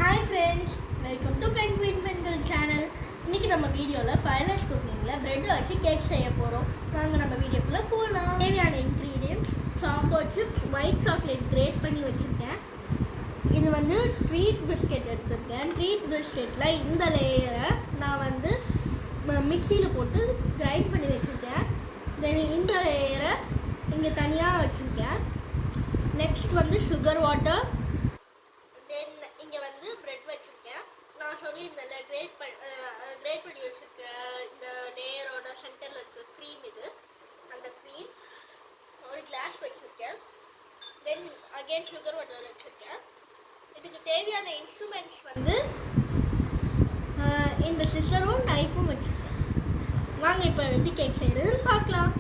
Hi friends, welcome to penguin பெண்கள் channel. இன்றைக்கி நம்ம வீடியோவில் ஃபயர்லெஸ் குக்கிங்கில் ப்ரெட் வச்சு கேக் செய்ய போகிறோம். நாங்கள் நம்ம வீடியோக்குள்ளே போகலாம். தேவையான ingredients: choco chips, white chocolate grate பண்ணி வச்சுருக்கேன். இது வந்து ட்ரீட் பிஸ்கெட் எடுத்துருக்கேன். ட்ரீட் பிஸ்கெட்டில் இந்த லேயரை நான் மிக்சியில் போட்டு கிரைண்ட் பண்ணி வச்சுருக்கேன். தென் இந்த லேயரை இங்கே தனியாக வச்சுருக்கேன். Next sugar water. தென் இங்கே ப்ரெட் வச்சுருக்கேன். நான் சொல்லியிருந்தேன்ல கிரேட் பண்ணி வச்சுருக்க இந்த லேயரோட சென்டரில் இருக்க க்ரீம், இது அந்த க்ரீம். ஒரு கிளாஸ் வச்சுருக்கேன். தென் அகெயின் சுகர் வாட்டர் வச்சுருக்கேன். இதுக்கு தேவையான இன்ஸ்ட்ருமெண்ட்ஸ் இந்த சிசரும் நைஃபும் வச்சுருக்கேன். வாங்க இப்போ எப்படி கேக் செய்கிறதுன்னு பார்க்கலாம்.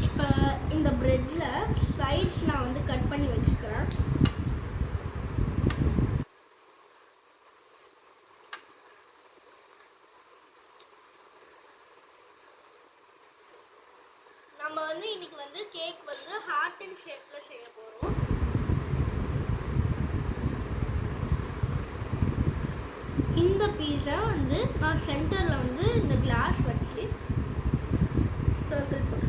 இப்போ இந்த ப்ரெட்டில் சைட்ஸ் நான் கட் பண்ணி வச்சுக்கிறேன். நம்ம இன்னைக்கு கேக் ஹார்ட் அண்ட் ஷேப்பில் செய்ய போகிறோம். இந்த பீஸை நான் சென்டரில் இந்த கிளாஸ் வச்சு சர்க்கிள் போட்டு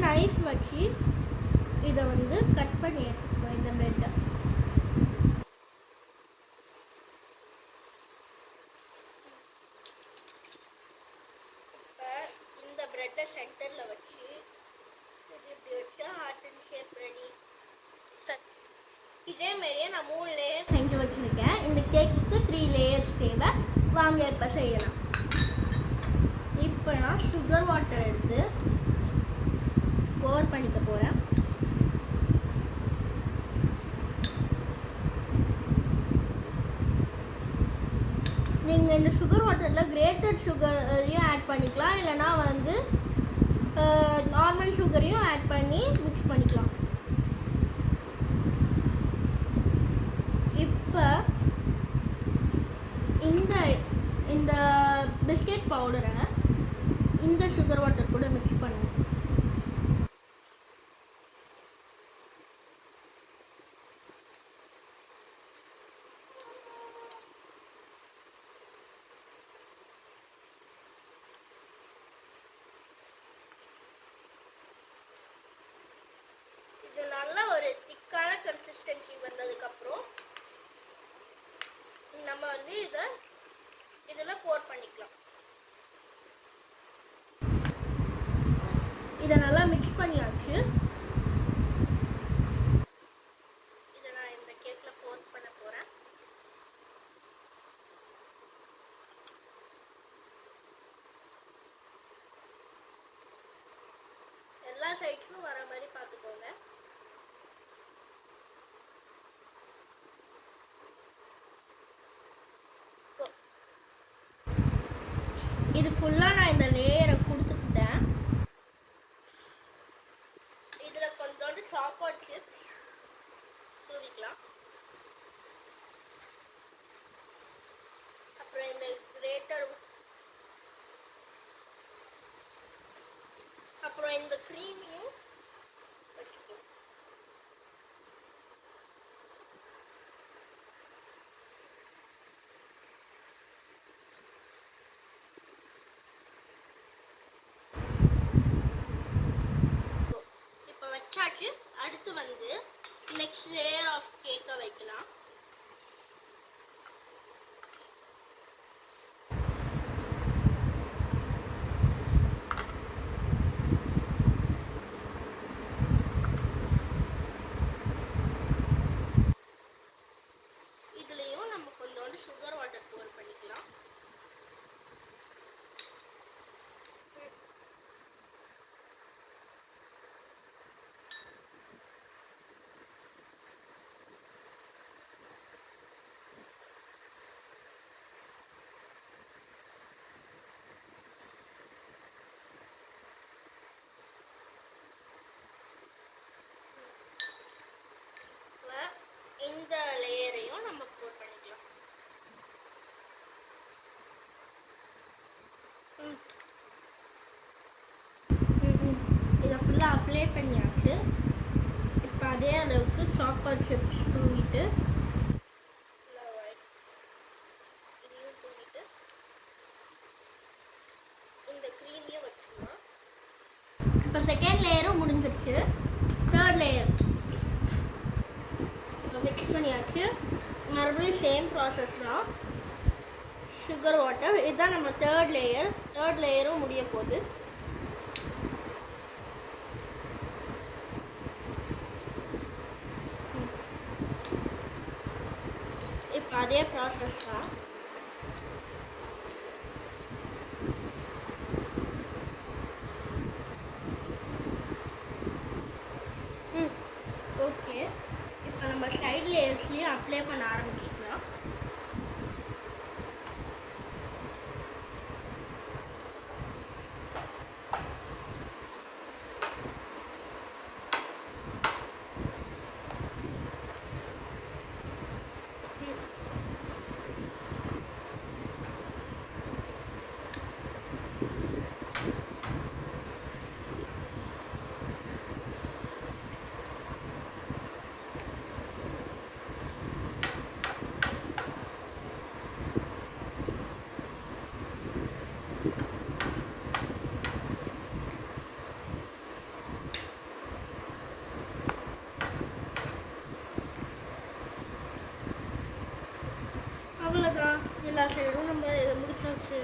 நைஃப் வச்சு இதை கட் பண்ணி எடுத்துக்குவோம். இந்த ப்ரெட்டை இப்போ இந்த ப்ரெட்டை சென்டரில் வச்சு இது இப்படி வச்சா ஹார்ட் அண்ட் ஷேப் ரெடி. இதே மாதிரியே நான் 3 லேயர்ஸ் செஞ்சு வச்சுருக்கேன். இந்த கேக்குக்கு 3 லேயர்ஸ் தேவை. வாங்க இப்போ செய்யலாம். இப்போ நான் சுகர் வாட்டர் எடுத்து போர் பண்ணிக்க போகிறேன். நீங்கள் இந்த சுகர் வாட்டரில் கிரேட்டட் சுகரையும் ஆட் பண்ணிக்கலாம், இல்லைனா நார்மல் சுகரையும் ஆட் பண்ணி மிக்ஸ் பண்ணிக்கலாம். இப்போ இந்த பிஸ்கெட் பவுடரை இந்த சுகர் வாட்டர் கூட மிக்ஸ் பண்ணுங்க. இது நல்ல ஒரு திக்கான கன்சிஸ்டன்சி வந்ததுக்கப்புறம் நம்ம இதில் போர் பண்ணிக்கலாம். இதை நல்லா மிக்ஸ் பண்ணியாச்சு. இதை நான் இந்த கேக்கில் போர் பண்ண போகிறேன். எல்லா சைட்ஸும் வர மாதிரி பார்த்துக்கோங்க. இது ஃபுல்லாக நான் இந்த லேயரை கொடுத்துக்கிட்டேன். இதில் கொஞ்சோண்டு சாக்கோ சிப்ஸ் தூவிக்கலாம். அப்புறம் இந்த கிரேட்டர், அப்புறம் இந்த க்ரீமையும் வச்சுக்கலாம். இப்போ வச்சாச்சு. அடுத்து நெக்ஸ்ட் லேயர் ஆஃப் கேக்கை வைக்கலாம். இதுலேயும் நம்ம கொஞ்சோண்டு சுகர் வாட்டர் போர் பண்ணிக்கலாம். பண்ணியாச்சு. இப்போ அதே அளவுக்கு சாக்கோட் சிப்ஸ் தூவிட்டு இதையும் தூவிட்டு இந்த க்ரீமையும் வச்சுக்கலாம். இப்போ செகண்ட் லேயரும் முடிஞ்சிருச்சு. தேர்ட் லேயர் மிக்ஸ் பண்ணியாச்சு. மறுபடியும் சேம் ப்ராசஸ் தான். சுகர் வாட்டர், இதுதான் நம்ம தேர்ட் லேயரும் முடிய போகுது. இப்போ அதே ப்ராசஸ் தான். ஓகே, இப்போ நம்ம சைட் லேயர்ஸ்லேயும் அப்ளை பண்ண ஆரம்பிச்சுக்கலாம். அவ்வளோதான், எல்லா சைடும் நம்ம இதை முடிச்சாச்சு.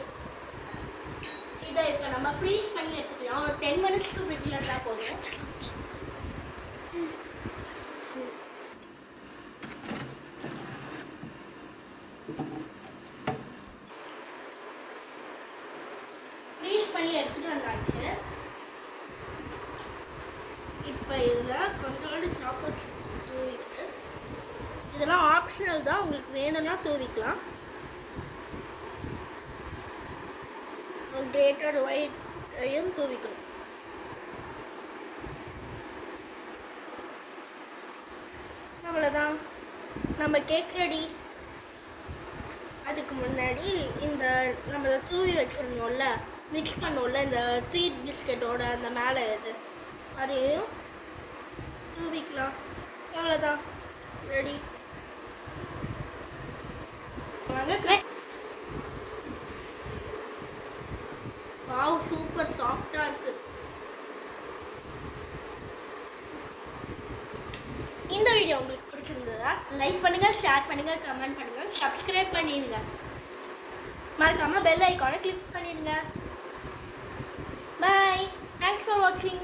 இதை இப்போ நம்ம ஃப்ரீஸ் பண்ணி எடுத்துக்கலாம். ஒரு 10 மினிட்ஸ்க்கு ஃப்ரிட்ஜில் இருந்தால் போதும். ஃப்ரீஸ் பண்ணி எடுத்துகிட்டு வந்தாச்சு. இப்போ இதில் கொஞ்சோண்டு சாக்கோட் சிப்ஸ் தூவிட்டு, இதெல்லாம் ஆப்ஷனல் தான், உங்களுக்கு வேணும்னா தூவிக்கலாம். கிரேட்டட் ஒயிட்டையும் தூவிக்கணும். அவ்வளோதான், நம்ம கேக் ரெடி. அதுக்கு முன்னாடி இந்த நம்ம தூவி வச்சுருந்தோம்ல, மிக்ஸ் பண்ணோம்ல இந்த ட்ரீட் பிஸ்கெட்டோட அந்த மேலே இது, அதையும் தூவிக்கலாம். அவ்வளோதான், ரெடி. வாங்க. வாவ், சூப்பர் சாஃப்டாக இருக்குது. இந்த வீடியோ உங்களுக்கு பிடிச்சிருந்ததா லைக் பண்ணுங்கள், ஷேர் பண்ணுங்கள், கமெண்ட் பண்ணுங்கள், சப்ஸ்கிரைப் பண்ணிடுங்க. மறக்காமல் பெல் ஐக்கானை கிளிக் பண்ணிடுங்க. பாய், தேங்க்ஸ் ஃபார் வாட்சிங்.